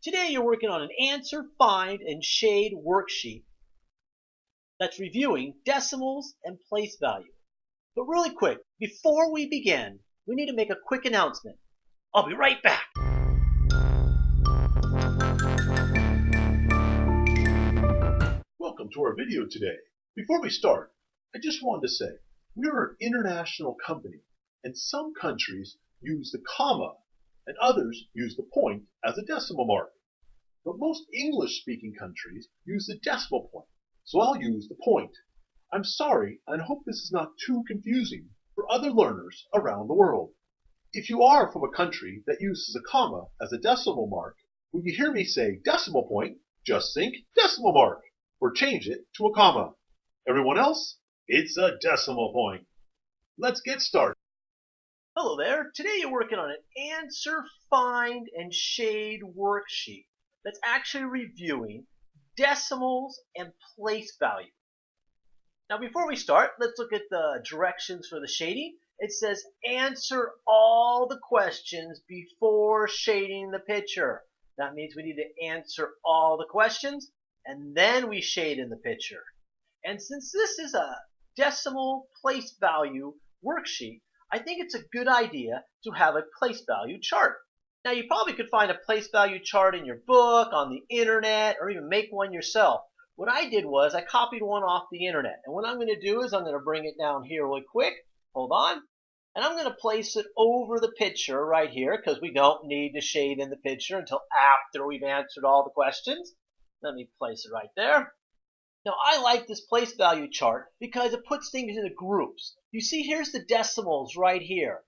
Today you're working on an answer, find, and shade worksheet that's reviewing decimals and place value. But really quick, before we begin, we need to make a quick announcement. I'll be right back. Welcome to our video today. Before we start, I just wanted to say we are an international company, and some countries use the comma and others use the point as a decimal mark. But most English-speaking countries use the decimal point, so I'll use the point. I'm sorry, and I hope this is not too confusing for other learners around the world. If you are from a country that uses a comma as a decimal mark, when you hear me say decimal point, just think decimal mark, or change it to a comma. Everyone else, it's a decimal point. Let's get started. Hello there. Today you're working on an answer, find, and shade worksheet that's actually reviewing decimals and place value. Now before we start, let's look at the directions for the shading. It says answer all the questions before shading the picture. That means we need to answer all the questions and then we shade in the picture. And since this is a decimal place value worksheet, I think it's a good idea to have a place value chart. Now you probably could find a place value chart in your book, on the internet, or even make one yourself. What I did was I copied one off the internet. And what I'm going to do is I'm going to bring it down here really quick. Hold on. And I'm going to place it over the picture right here because we don't need to shade in the picture until after we've answered all the questions. Let me place it right there. Now I like this place value chart because it puts things into groups. You see here's the decimals right here.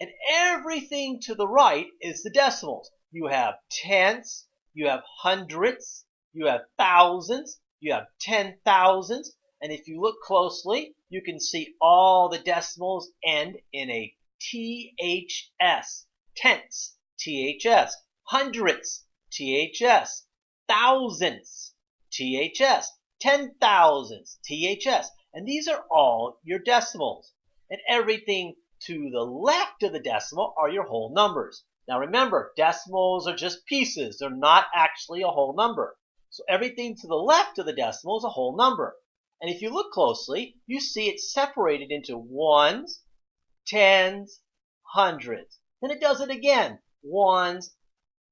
And everything to the right is the decimals. You have tenths, you have hundredths, you have thousands, you have 10,000s, and if you look closely, you can see all the decimals end in a THS. Tenths, THS. Hundredths, THS. Thousands, THS. 10,000s, THS. And these are all your decimals. And everything to the left of the decimal are your whole numbers. Now remember, decimals are just pieces. They're not actually a whole number. So everything to the left of the decimal is a whole number. And if you look closely, you see it's separated into ones, tens, hundreds. Then it does it again. Ones,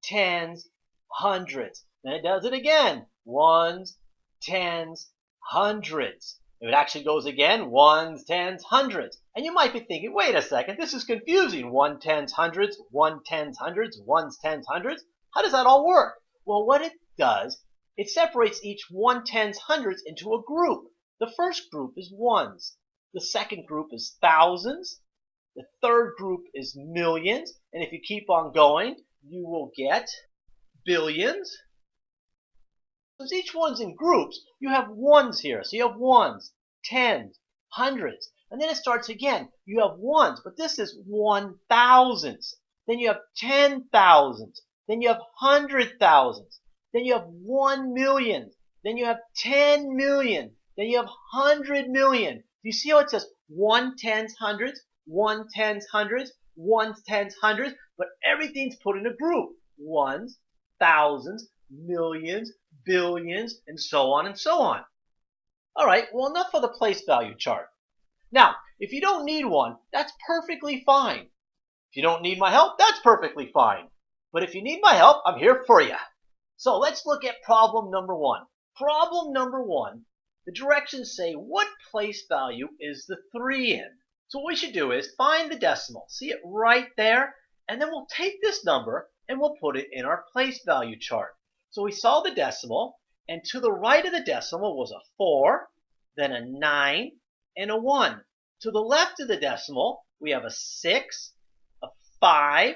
tens, hundreds. Then it does it again. Ones, tens, hundreds. If it actually goes again, ones, tens, hundreds. And you might be thinking, wait a second, this is confusing. One tens, hundreds, one tens, hundreds, ones, tens, hundreds. How does that all work? Well, what it does, it separates each one tens, hundreds into a group. The first group is ones. The second group is thousands. The third group is millions. And if you keep on going, you will get billions. Since each one's in groups, you have ones here. So you have ones, tens, hundreds. And then it starts again. You have ones, but this is 1,000s. Then you have 10,000s. Then you have 100,000s. Then you have 1 million. Then you have 10 million. Then you have 100 million. You see how it says 1 tens, hundreds, 1 tens, hundreds, 1 tens, hundreds, but everything's put in a group. Ones, thousands, millions, billions, and so on and so on. All right, well, enough of the place value chart. Now, if you don't need one, that's perfectly fine. If you don't need my help, that's perfectly fine. But if you need my help, I'm here for you. So let's look at problem number one. Problem number one, the directions say what place value is the 3 in? So what we should do is find the decimal. See it right there? And then we'll take this number and we'll put it in our place value chart. So we saw the decimal, and to the right of the decimal was a 4, then a 9, and a 1. To the left of the decimal, we have a 6, a 5,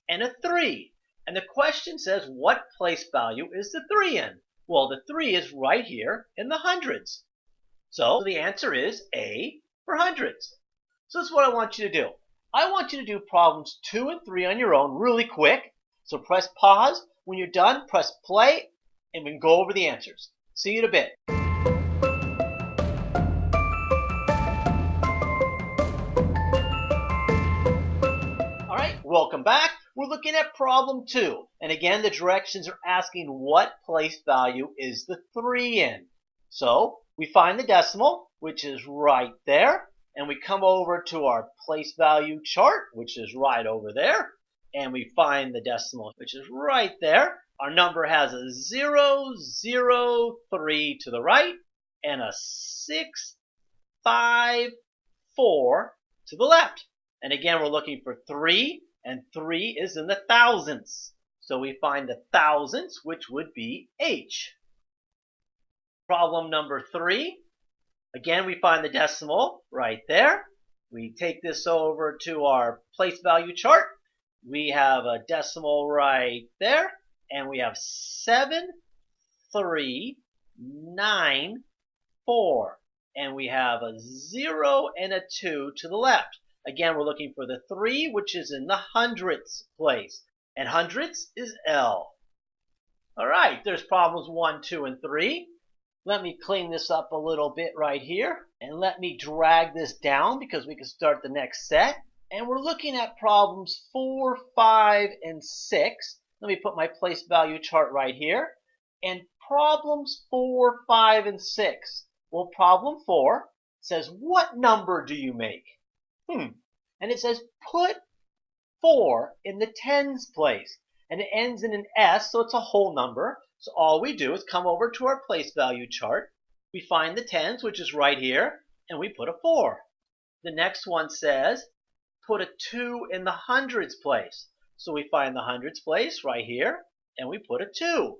and a 3. And the question says, what place value is the 3 in? Well, the 3 is right here in the hundreds. So the answer is A for hundreds. So this is what I want you to do. I want you to do problems 2 and 3 on your own really quick. So press pause. When you're done, press play, and we can go over the answers. See you in a bit. All right, welcome back. we're looking at problem 2. And again, the directions are asking what place value is the 3 in. So we find the decimal, which is right there. And we come over to our place value chart, which is right over there. And we find the decimal, which is right there. Our number has a 0, 0, 3 to the right, and a 6, 5, 4 to the left. And again, we're looking for 3, and 3 is in the thousandths. So we find the thousandths, which would be H. Problem number 3. Again, we find the decimal right there. We take this over to our place value chart. We have a decimal right there, and we have 7, 3, 9, 4. And we have a 0 and a 2 to the left. Again, we're looking for the 3, which is in the hundredths place. And hundredths is L. All right, there's problems 1, 2, and 3. Let me clean this up a little bit right here. And let me drag this down because we can start the next set. And we're looking at problems 4, 5, and 6. Let me put my place value chart right here. And problems 4, 5, and 6. Well, problem 4 says, what number do you make? And it says, put 4 in the tens place. And it ends in an S, so it's a whole number. So all we do is come over to our place value chart. We find the tens, which is right here, and we put a 4. The next one says, put a 2 in the hundreds place. So we find the hundreds place right here, and we put a 2.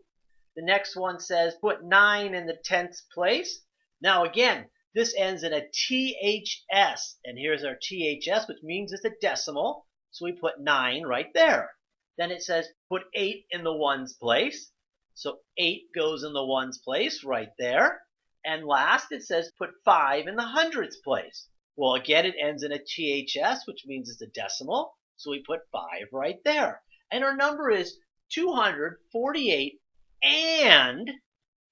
The next one says, put 9 in the tenths place. Now again, this ends in a THS, and here's our THS, which means it's a decimal, so we put 9 right there. Then it says put 8 in the ones place, so 8 goes in the ones place right there. And last it says put 5 in the hundreds place. Well, again, it ends in a THS, which means it's a decimal, so we put 5 right there. And our number is 248 and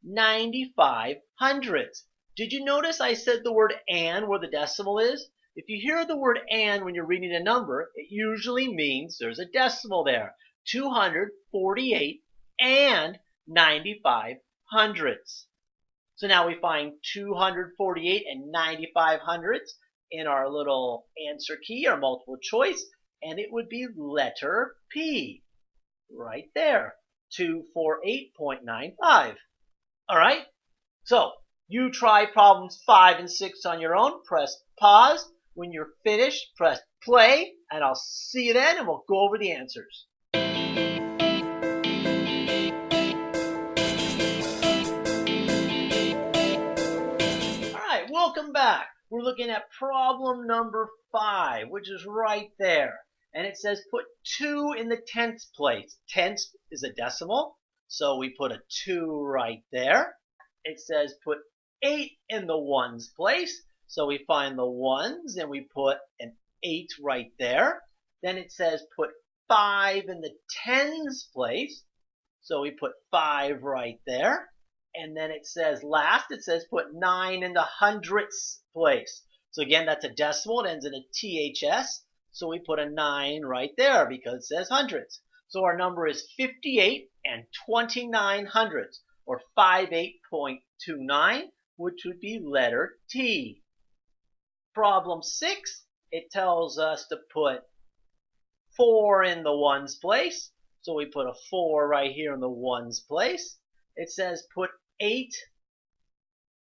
95 hundredths. Did you notice I said the word and where the decimal is? If you hear the word and when you're reading a number, it usually means there's a decimal there. 248 and 95 hundredths. So now we find 248 and 95 hundredths in our little answer key, our multiple choice, and it would be letter P right there, 248.95. All right, so you try problems 5 and 6 on your own. Press pause. When you're finished, press play, and I'll see you then, and we'll go over the answers. All right, welcome back. We're looking at problem number 5, which is right there. And it says put 2 in the tenths place. Tenths is a decimal, so we put a 2 right there. It says put 8 in the ones place. So we find the ones and we put an 8 right there. Then it says put 5 in the tens place. So we put 5 right there. And then it says put 9 in the hundredths place. So again, that's a decimal. It ends in a THS. So we put a 9 right there because it says hundredths. So our number is 58 and 29 hundredths, or 58.29, which would be letter T. Problem 6, it tells us to put 4 in the ones place. So we put a 4 right here in the ones place. It says put 8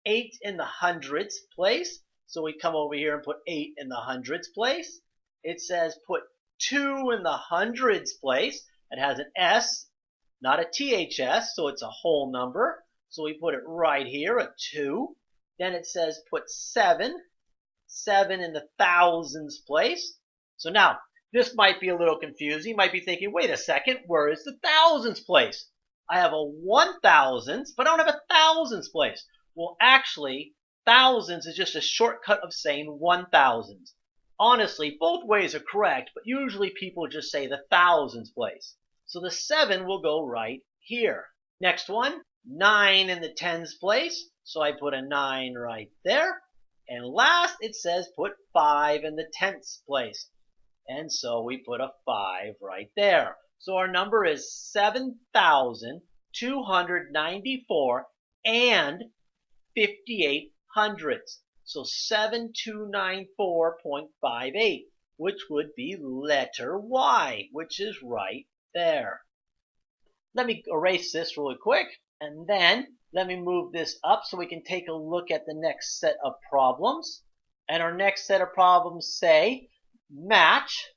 in the hundredths place. So we come over here and put 8 in the hundredths place. It says put 2 in the hundreds place. It has an S, not a THS, so it's a whole number. So we put it right here, a 2. Then it says put 7 in the thousands place. So now, this might be a little confusing. You might be thinking, wait a second, where is the thousands place? I have a 1,000th, but I don't have a thousands place. Well, actually, thousands is just a shortcut of saying 1,000. Honestly, both ways are correct, but usually people just say the thousands place. So the 7 will go right here. Next one, 9 in the tens place. So I put a 9 right there. And last, it says put 5 in the tenths place. And so we put a 5 right there. So our number is 7,294 and 58 hundredths. So 7294.58, which would be letter Y, which is right there. Let me erase this really quick, and then let me move this up so we can take a look at the next set of problems. And our next set of problems say, match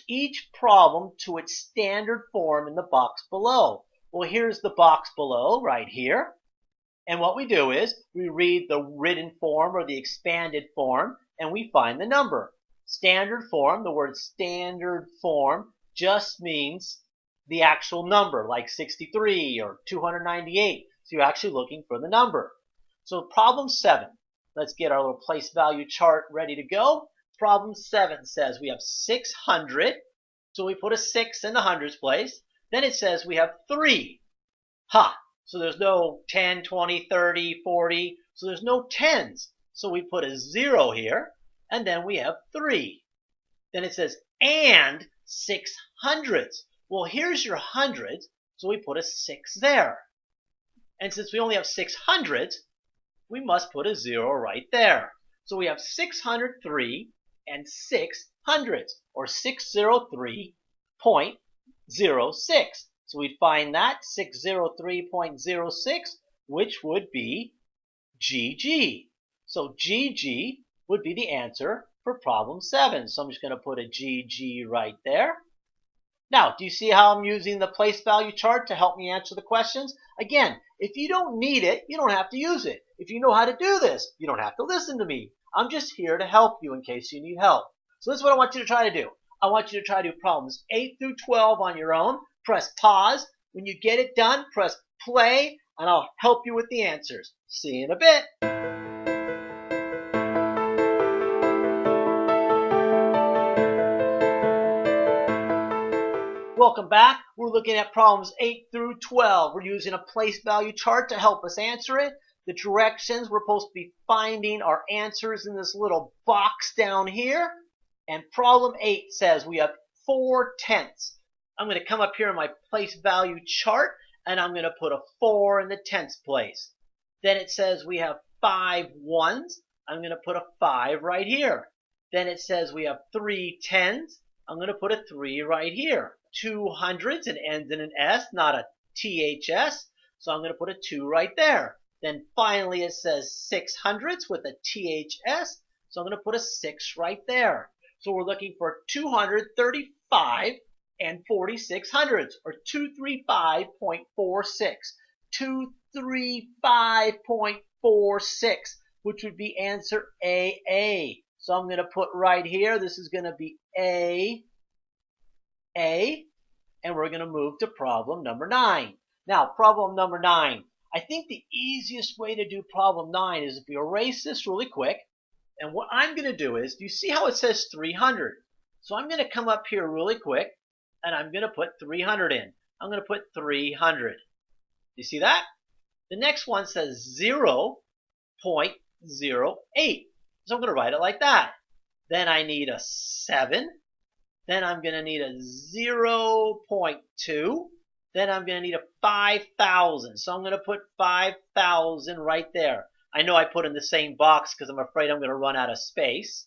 each problem to its standard form in the box below. Well, here's the box below right here. And what we do is we read the written form or the expanded form and we find the number. Standard form, the word standard form just means the actual number, like 63 or 298. So you're actually looking for the number. So problem 7. Let's get our little place value chart ready to go. Problem 7 says we have 600. So we put a 6 in the hundreds place. Then it says we have 3. So there's no 10, 20, 30, 40. So there's no tens. So we put a 0 here. And then we have 3. Then it says and 6 hundredths. Well, here's your hundreds. So we put a 6 there. And since we only have 6 hundredths, we must put a 0 right there. So we have 603 and 6 hundredths, or 603.06. So we'd find that 603.06, which would be GG. So GG would be the answer for problem 7. So I'm just going to put a GG right there. Now, do you see how I'm using the place value chart to help me answer the questions? Again, if you don't need it, you don't have to use it. If you know how to do this, you don't have to listen to me. I'm just here to help you in case you need help. So this is what I want you to try to do. I want you to try to do problems 8 through 12 on your own. Press pause. When you get it done, press play, and I'll help you with the answers. See you in a bit. Welcome back. We're looking at problems 8 through 12. We're using a place value chart to help us answer it. The directions, we're supposed to be finding our answers in this little box down here. And problem 8 says we have 4/10. I'm going to come up here in my place value chart and I'm going to put a 4 in the tenths place. Then it says we have 5 ones. I'm going to put a 5 right here. Then it says we have 3 tens. I'm going to put a 3 right here. 2 hundredths, it ends in an S, not a THS. So I'm going to put a 2 right there. Then finally it says 6 hundredths with a THS. So I'm going to put a 6 right there. So we're looking for 235 and 46 hundredths, or 235.46. 235.46, which would be answer AA. So I'm going to put right here, this is going to be A, and we're going to move to problem number 9. Now, problem number 9. I think the easiest way to do problem 9 is if you erase this really quick. And what I'm going to do is, do you see how it says 300? So I'm going to come up here really quick, and I'm going to put 300 in. I'm going to put 300. You see that? The next one says 0.08. So I'm going to write it like that. Then I need a 7. Then I'm going to need a 0.2. Then I'm going to need a 5,000. So I'm going to put 5,000 right there. I know I put in the same box because I'm afraid I'm going to run out of space.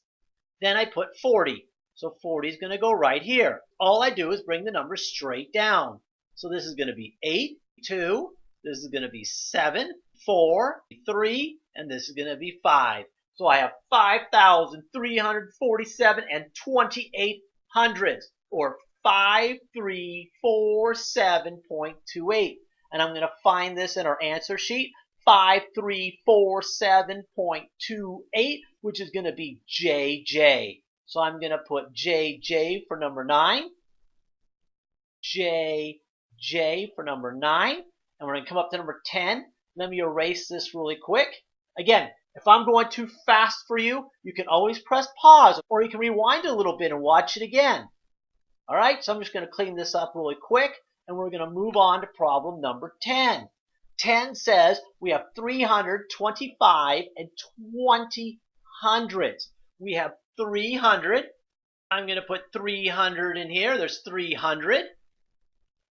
Then I put 40. So 40 is going to go right here. All I do is bring the number straight down. So this is going to be 8, 2. This is going to be 7, 4, 3, and this is going to be 5. So I have 5,347 and 28 hundredths, or 5347.28. And I'm going to find this in our answer sheet. 5347.28, which is going to be JJ. So I'm going to put JJ for number 9. JJ for number 9. And we're going to come up to number 10. Let me erase this really quick. Again, if I'm going too fast for you, you can always press pause, or you can rewind a little bit and watch it again. All right, so I'm just going to clean this up really quick, and we're going to move on to problem number 10. 10 says we have 325 and 20 hundredths. We have 300. I'm going to put 300 in here. There's 300.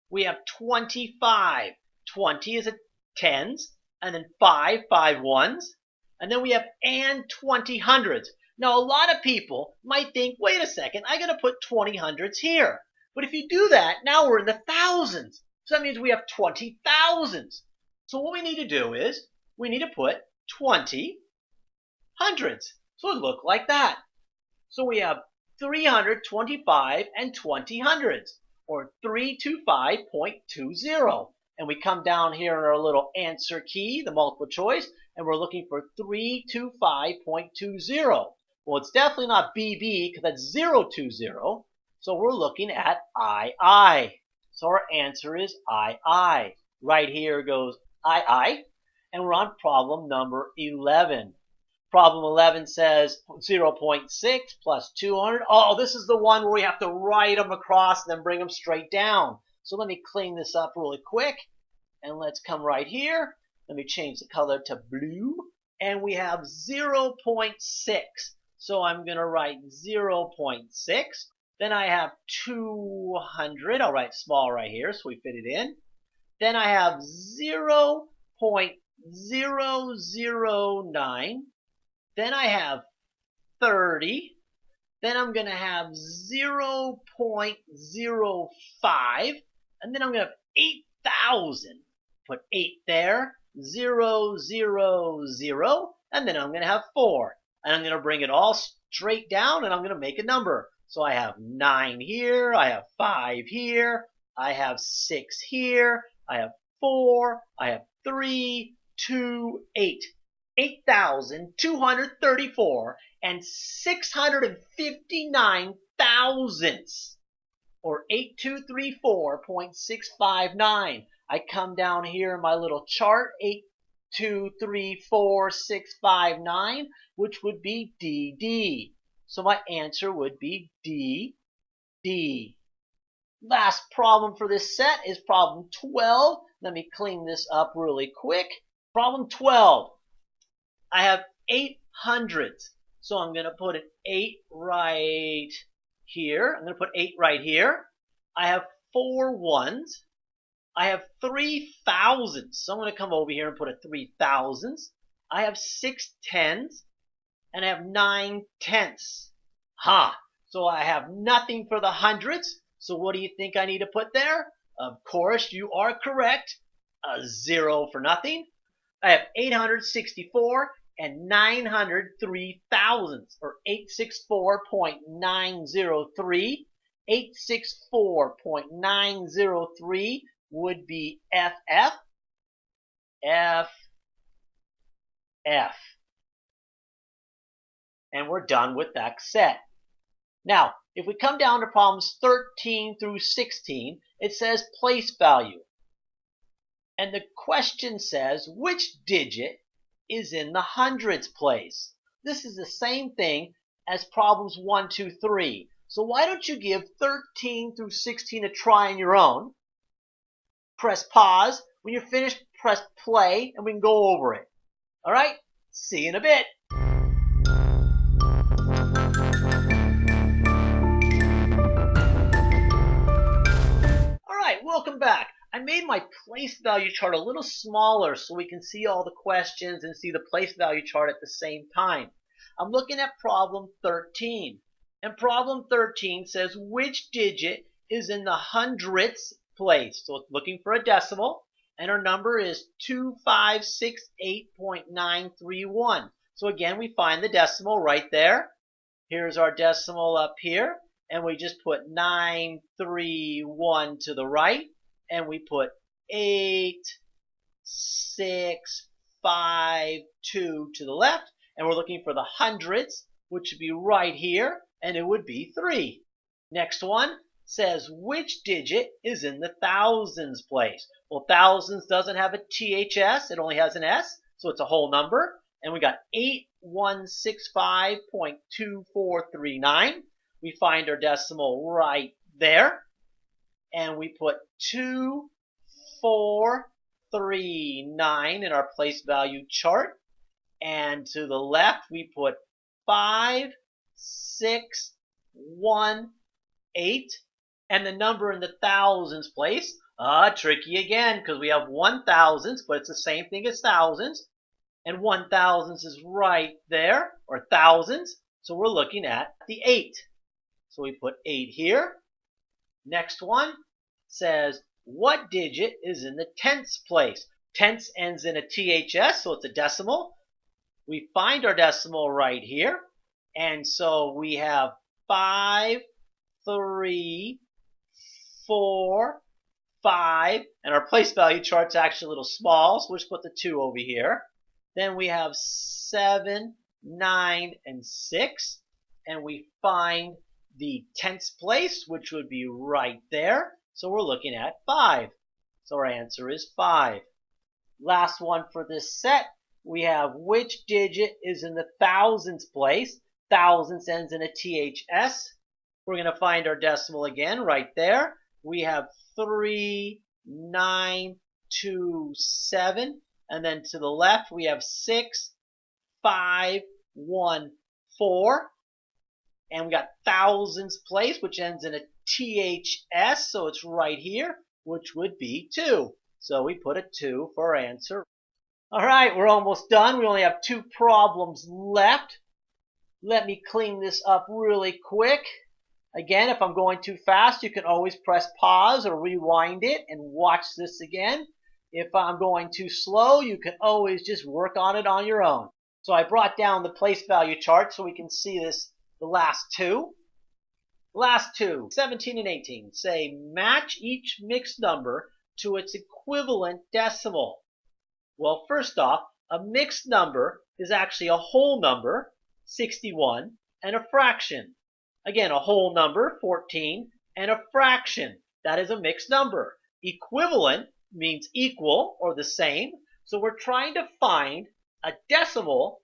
We have 25. 20 is a tens, and then 5 ones. And then we have and 20 hundreds. Now, a lot of people might think, wait a second, I got to put 20 hundreds here. But if you do that, now we're in the thousands. So that means we have 20 thousands. So what we need to do is we need to put 20 hundreds. So it look like that. So we have 325 and 20 hundreds, or 325.20. And we come down here in our little answer key, the multiple choice, and we're looking for 325.20. Well, it's definitely not BB because that's 020. So we're looking at II. So our answer is II. Right here goes II. And we're on problem number 11. Problem 11 says 0.6 plus 200. Oh, this is the one where we have to write them across and then bring them straight down. So let me clean this up really quick. And let's come right here. Let me change the color to blue. And we have 0.6. So I'm going to write 0.6. Then I have 200. I'll write small right here so we fit it in. Then I have 0.009. Then I have 30. Then I'm going to have 0.05. And then I'm going to have 8,000. Put 8 there. 0, 0, 0. And then I'm going to have 4. And I'm going to bring it all straight down and I'm going to make a number. So I have 9 here. I have 5 here. I have 6 here. I have 4. I have 3, 2, 8. 8,234 and 659 thousandths, or 8234.659. I come down here in my little chart, 8234.659, which would be DD. So my answer would be DD. Last problem for this set is problem 12. Let me clean this up really quick. Problem 12. I have 8 hundredths. So I'm going to put an 8 right here. I'm going to put 8 right here. I have 4 ones. I have 3 thousandths. So I'm going to come over here and put a 3 thousandths. I have 6 tens. And I have 9 tenths. So I have nothing for the hundredths. So what do you think I need to put there? Of course, you are correct. A 0 for nothing. I have 864 and 903 thousandths, or 864.903. 864.903 would be FF. And we're done with that set. Now, if we come down to problems 13 through 16, it says place value. And the question says, which digit is in the hundreds place? This is the same thing as problems 1, 2, 3. So why don't you give 13 through 16 a try on your own? Press pause. When you're finished, press play, and we can go over it. All right? See you in a bit. All right, welcome back. I made my place value chart a little smaller so we can see all the questions and see the place value chart at the same time. I'm looking at problem 13. And problem 13 says which digit is in the hundredths place. So it's looking for a decimal. And our number is 2568.931. So again, we find the decimal right there. Here's our decimal up here. And we just put 931 to the right. And we put 8, 6, 5, 2 to the left. And we're looking for the hundredths, which would be right here. And it would be 3. Next one says which digit is in the thousands place. Well, thousands doesn't have a THS. It only has an S. So it's a whole number. And we got 8165.2439. We find our decimal right there. And we put 2439 in our place value chart. And to the left, we put 5, 6, 1/8, and the number in the thousands place. Tricky again, because we have 1,000s, but it's the same thing as thousands. And 1,000s is right there, or thousands. So we're looking at the 8. So we put 8 here. Next one says, what digit is in the tenths place? Tenths ends in a THS, so it's a decimal. We find our decimal right here. And so we have 5, 3, 4, 5. And our place value chart's actually a little small, so we'll just put the 2 over here. Then we have 7, 9, and 6. And we find the tenths place, which would be right there. So we're looking at 5. So our answer is 5. Last one for this set. We have which digit is in the thousands place. Thousands ends in a THS. We're going to find our decimal again right there. We have 3, 9, 2, 7. And then to the left we have 6, 5, 1, 4. And we got thousands place, which ends in a THS, so it's right here, which would be 2. So we put a 2 for our answer. All right, we're almost done. We only have 2 problems left. Let me clean this up really quick. Again, if I'm going too fast, you can always press pause or rewind it and watch this again. If I'm going too slow, you can always just work on it on your own. So I brought down the place value chart so we can see this. The last two, 17 and 18, say match each mixed number to its equivalent decimal. Well, first off, a mixed number is actually a whole number, 61, and a fraction. Again, a whole number, 14, and a fraction. That is a mixed number. Equivalent means equal or the same. So we're trying to find a decimal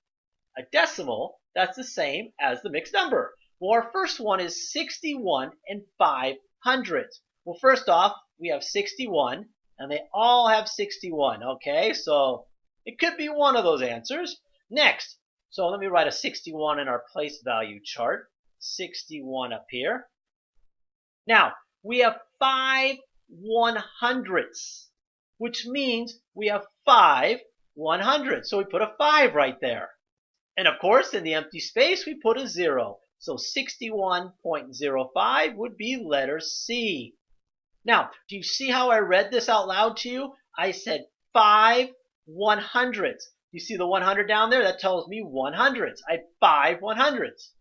that's the same as the mixed number. Well, our first one is 61 and 5/100. Well, first off, we have 61, and they all have 61, okay? So it could be one of those answers. Next, so let me write a 61 in our place value chart. 61 up here. Now, we have 5/100ths, which means we have 5/100. So we put a 5 right there. And of course, in the empty space, we put a 0. So 61.05 would be letter C. Now, do you see how I read this out loud to you? I said 5/100ths. You see the 100 down there? That tells me 100ths. I had 5/100ths.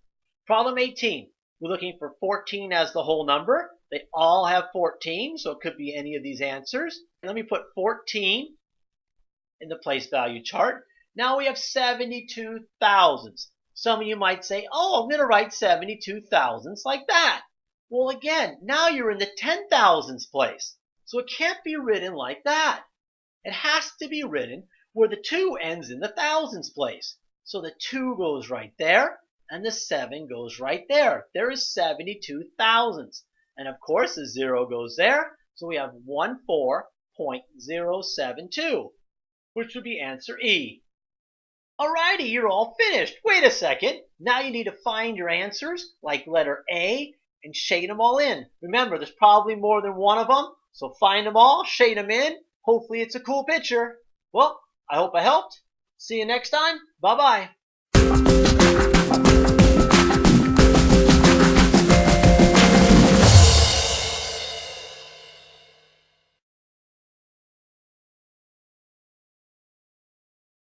Problem 18. We're looking for 14 as the whole number. They all have 14, so it could be any of these answers. Let me put 14 in the place value chart. Now we have 72 thousandths. Some of you might say, oh, I'm going to write 72 thousandths like that. Well, again, now you're in the 10,000ths place. So it can't be written like that. It has to be written where the 2 ends in the thousands place. So the 2 goes right there, and the 7 goes right there. There is 72 thousandths. And of course, the 0 goes there. So we have 14.072, which would be answer E. Alrighty, you're all finished. Wait a second. Now you need to find your answers, like letter A, and shade them all in. Remember, there's probably more than one of them, so find them all, shade them in. Hopefully it's a cool picture. Well, I hope I helped. See you next time. Bye-bye.